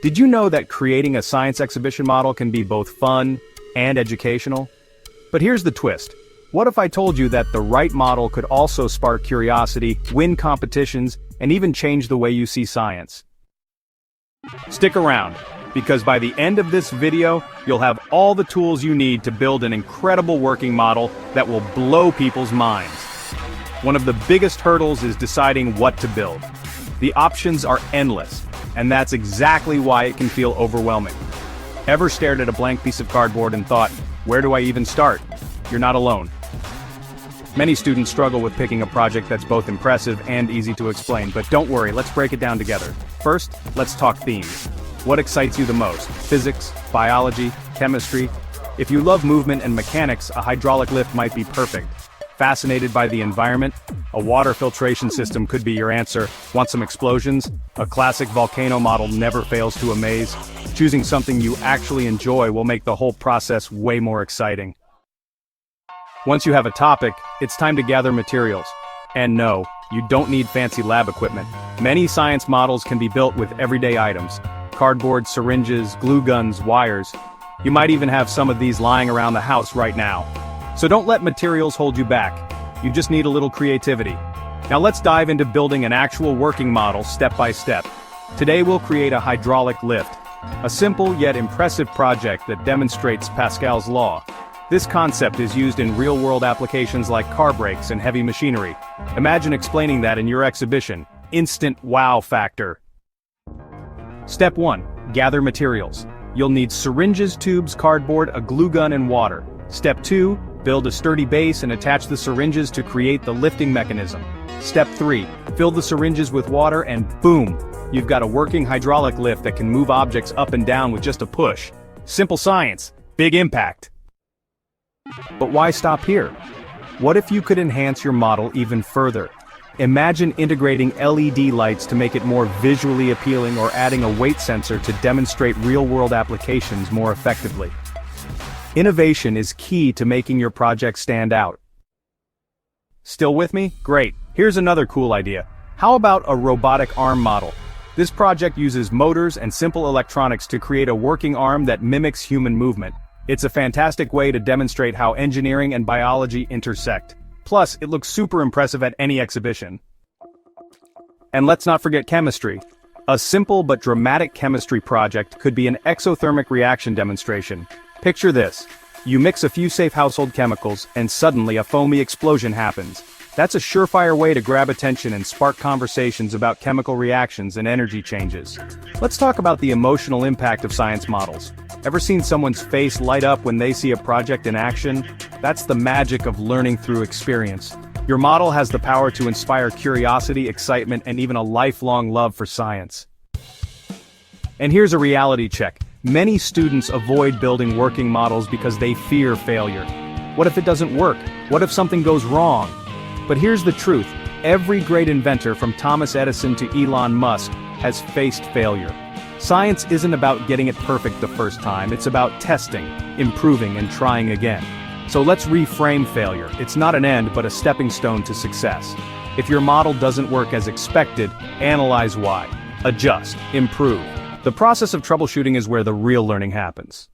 Did you know that creating a science exhibition model can be both fun and educational? But here's the twist. What if I told you that the right model could also spark curiosity, win competitions, and even change the way you see science? Stick around, because by the end of this video, you'll have all the tools you need to build an incredible working model that will blow people's minds. One of the biggest hurdles is deciding what to build. The options are endless, and that's exactly why it can feel overwhelming. Ever stared at a blank piece of cardboard and thought, where do I even start? You're not alone. Many students struggle with picking a project that's both impressive and easy to explain, but don't worry, let's break it down together. First, let's talk themes. What excites you the most? Physics, biology, chemistry? If you love movement and mechanics, a hydraulic lift might be perfect. Fascinated by the environment? A water filtration system could be your answer. Want some explosions? A classic volcano model never fails to amaze. Choosing something you actually enjoy will make the whole process way more exciting. Once you have a topic, it's time to gather materials. And no, you don't need fancy lab equipment. Many science models can be built with everyday items. Cardboard, syringes, glue guns, wires. You might even have some of these lying around the house right now. So don't let materials hold you back. You just need a little creativity. Now let's dive into building an actual working model step by step. Today we'll create a hydraulic lift. A simple yet impressive project that demonstrates Pascal's law. This concept is used in real-world applications like car brakes and heavy machinery. Imagine explaining that in your exhibition. Instant wow factor. Step 1. Gather materials. You'll need syringes, tubes, cardboard, a glue gun, and water. Step 2. Build a sturdy base and attach the syringes to create the lifting mechanism. Step 3. Fill the syringes with water and boom! You've got a working hydraulic lift that can move objects up and down with just a push. Simple science, big impact. But why stop here? What if you could enhance your model even further? Imagine integrating LED lights to make it more visually appealing or adding a weight sensor to demonstrate real-world applications more effectively. Innovation is key to making your project stand out. Still with me? Great. Here's another cool idea. How about a robotic arm model? This project uses motors and simple electronics to create a working arm that mimics human movement. It's a fantastic way to demonstrate how engineering and biology intersect. Plus, it looks super impressive at any exhibition. And let's not forget chemistry. A simple but dramatic chemistry project could be an exothermic reaction demonstration. Picture this. You mix a few safe household chemicals, and suddenly a foamy explosion happens. That's a surefire way to grab attention and spark conversations about chemical reactions and energy changes. Let's talk about the emotional impact of science models. Ever seen someone's face light up when they see a project in action? That's the magic of learning through experience. Your model has the power to inspire curiosity, excitement, and even a lifelong love for science. And here's a reality check. Many students avoid building working models because they fear failure. What if it doesn't work? What if something goes wrong? But here's the truth. Every great inventor from Thomas Edison to Elon Musk has faced failure. Science isn't about getting it perfect the first time, it's about testing, improving, and trying again. So let's reframe failure. It's not an end, but a stepping stone to success. If your model doesn't work as expected, analyze why. Adjust, improve. The process of troubleshooting is where the real learning happens.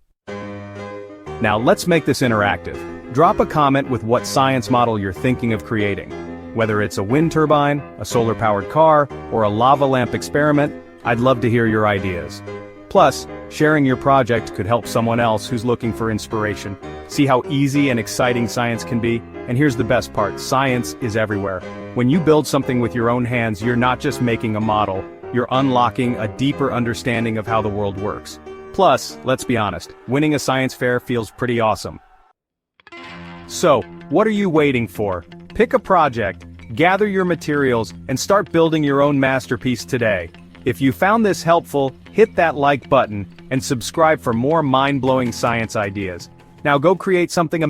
Now let's make this interactive. Drop a comment with what science model you're thinking of creating. Whether it's a wind turbine, a solar-powered car, or a lava lamp experiment, I'd love to hear your ideas. Plus, sharing your project could help someone else who's looking for inspiration. See how easy and exciting science can be? And here's the best part, science is everywhere. When you build something with your own hands, you're not just making a model, you're unlocking a deeper understanding of how the world works. Plus, let's be honest, winning a science fair feels pretty awesome. So, what are you waiting for? Pick a project, gather your materials, and start building your own masterpiece today. If you found this helpful, hit that like button, and subscribe for more mind-blowing science ideas. Now go create something amazing.